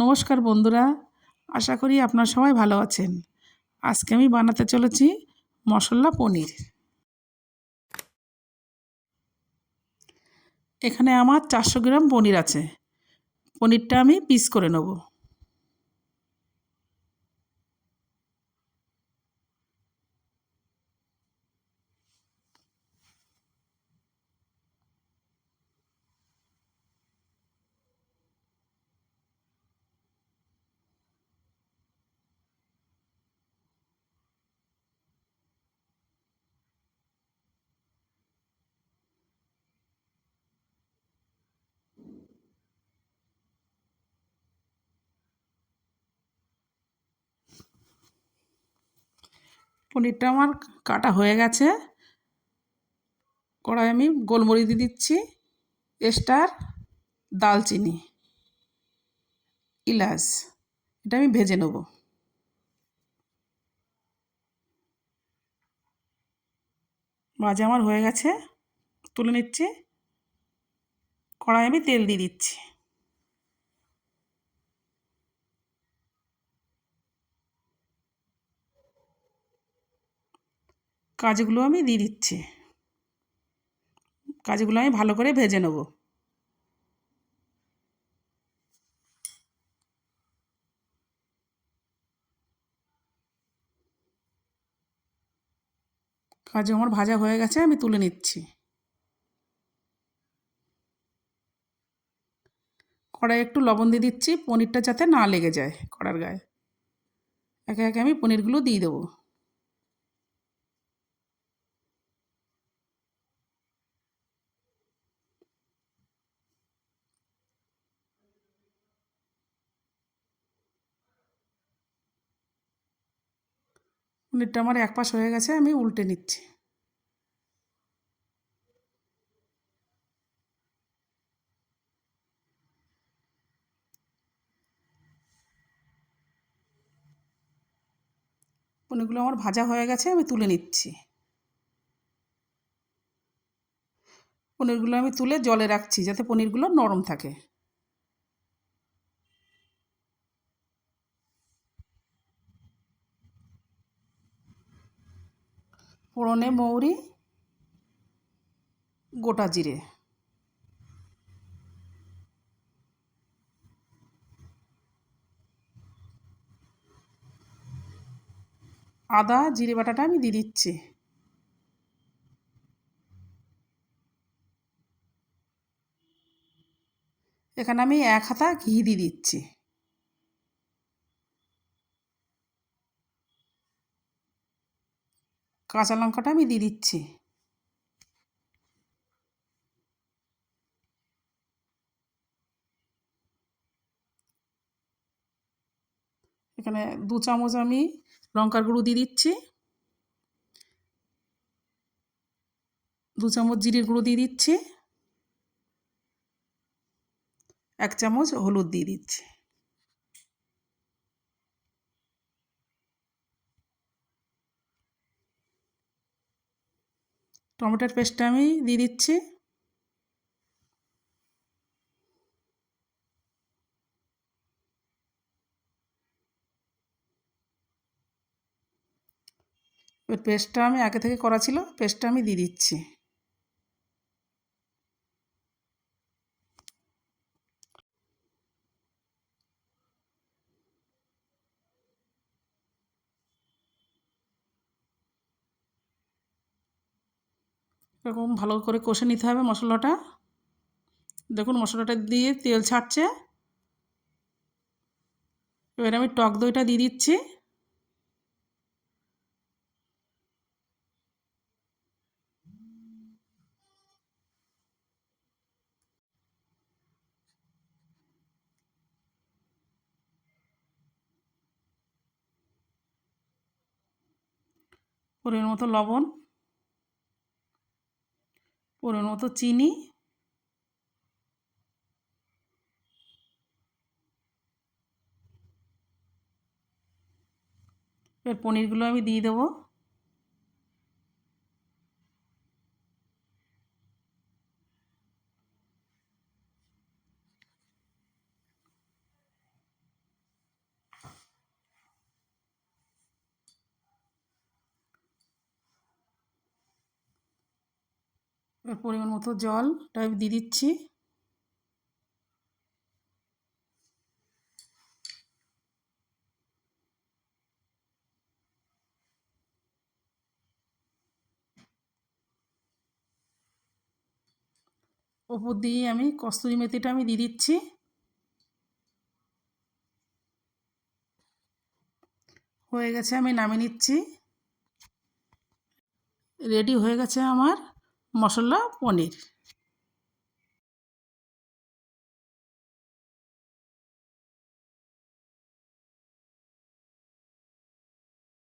নমস্কার বন্ধুরা, আশা করি আপনারা সবাই ভালো আছেন। আজকে আমি বানাতে চলেছি মশলা পনির। এখানে আমার 400 গ্রাম পনির আছে। পনিরটা আমি পিস করে নেব। পনিরটা আমার কাটা হয়ে গেছে। কড়াই আমি গোলমরিচ দিয়ে দিচ্ছি, স্টার, দালচিনি, ইলাচ। এটা আমি ভেজে নেব। ভাজা আমার হয়ে গেছে, তুলে নিচ্ছি। কড়াই আমি তেল দিয়ে দিচ্ছি। কাজগুলো আমি দিয়ে দিচ্ছি। কাজগুলো আমি ভালো করে ভেজে নেব। কাজু আমার ভাজা হয়ে গেছে, আমি তুলে নিচ্ছি। কড়াই একটু লবণ দিয়ে দিচ্ছি, পনিরটা যাতে না লেগে যায় কড়ার গায়ে। একে একে আমি পনিরগুলো দিয়ে দেবো। পনিরটা আমার এক পাশ হয়ে গেছে, আমি উল্টে নিচ্ছি। পনিরগুলো আমার ভাজা হয়ে গেছে, আমি তুলে নিচ্ছি। পনিরগুলো আমি তুলে জলে রাখছি যাতে পনিরগুলো নরম থাকে। ফোড়নে মৌরি, গোটা জিরে, আদা জিরে বাটাটা আমি দিয়ে দিচ্ছি। এখানে আমি 1 হাতা ঘি দিয়ে দিচ্ছি। কাঁচা লঙ্কাটা আমি দিয়ে দিচ্ছি। এখানে 2 চামচ আমি লঙ্কার গুঁড়ো দিয়ে দিচ্ছি। 2 চামচ জিরের গুঁড়ো দিয়ে দিচ্ছি। 1 চামচ হলুদ দিয়ে দিচ্ছি। টমেটোর পেস্টটা আমি দিয়ে দিচ্ছি। এবার পেস্টটা আমি আগে থেকে করা ছিল, পেস্টটা আমি দিয়ে দিচ্ছি। এরকম ভালো করে কষে নিতে হবে মশলাটা। দেখুন মশলাটা দিয়ে তেল ছাড়ছে। এবার আমি টক দইটা দিয়ে দিচ্ছি। পরিমাণ মতো লবণ, পরিমাণ মতো চিনি, এবার পনিরগুলো আমি দিয়ে দেবো। এবার পরিমাণ মতো জলটা আমি দিয়ে দিচ্ছি। ওপর দিয়ে আমি কস্তুরি মেথিটা আমি দিয়ে দিচ্ছি। হয়ে গেছে, আমি নামিয়ে নিচ্ছি। রেডি হয়ে গেছে আমার মশলা পনির।